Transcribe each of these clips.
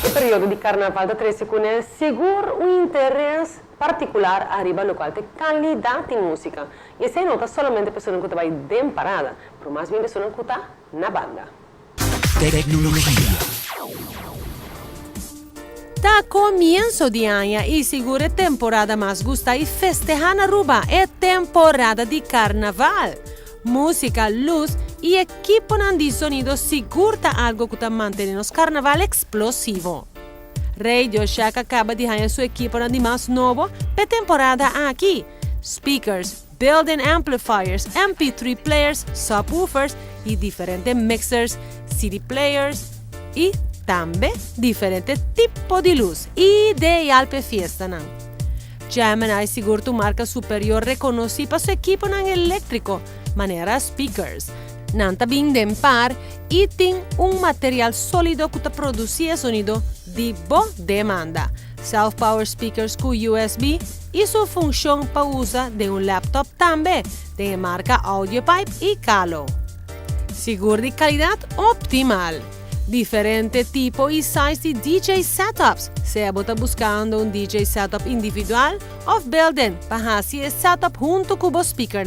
O período de carnaval da 13 é seguro um interesse particular arriba no qual tem qualidade de música. E essa não está somente pessoas que vai bem parada, mas mais bem pessoas que está na banda. Tecnologia. Da comienzo de año y segura temporada más gusta y festejar na Aruba é temporada de carnaval. Música, luz y equipo de sonido segura algo que mantém nos carnaval explosivo. Radio Shack acaba de ganhar su equipo de más novo para temporada aqui. Speakers, built-in amplifiers, MP3 players, subwoofers y diferentes mixers, CD players y también diferentes tipos de luz, ideal para fiesta. Gemini seguro tu marca superior reconoce para su equipo eléctrico, manera speakers. Nanta bien de par y tiene un material sólido que produce sonido de boa demanda. Self-power speakers con USB y su función para usar de un laptop también, de marca AudioPipe y Calo. Seguro de calidad optimal. Diferente tipo y size de DJ setups. Sea está buscando un DJ setup individual o building para hacer setup junto con el speaker.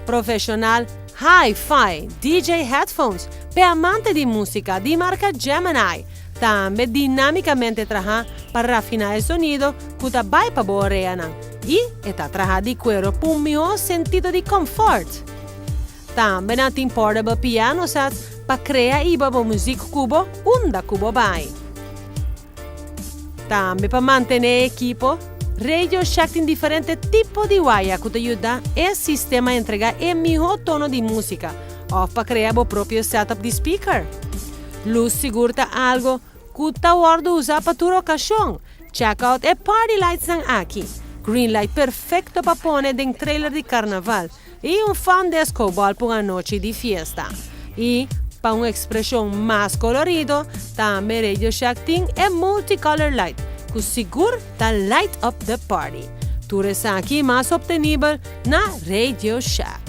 Profesional Hi-Fi DJ headphones para amante de música de marca Gemini. También dinámicamente trabaja para refinar el sonido que está bien para boa orelha. Y está trabajando de cuero para un mejor sentido de confort. También tem portable piano sets para criar e babo música cubo, onda cubo vai. Também para manter o equipo, Radio Shack tem diferentes tipos de wire que te ajuda o sistema a entregar o melhor tono de música ou para criar o próprio setup de speaker. Luz segura algo que te guarda usar para tua ocasião. Check out e party lights aqui. Green light perfeito para pôr em trailer de carnaval e fan disco ball para uma noite de fiesta. E para uma expressão mais colorida, também Radio Shack tem a multicolor light, que segura da light up the party. Tudo isso aqui mais obtenível na Radio Shack.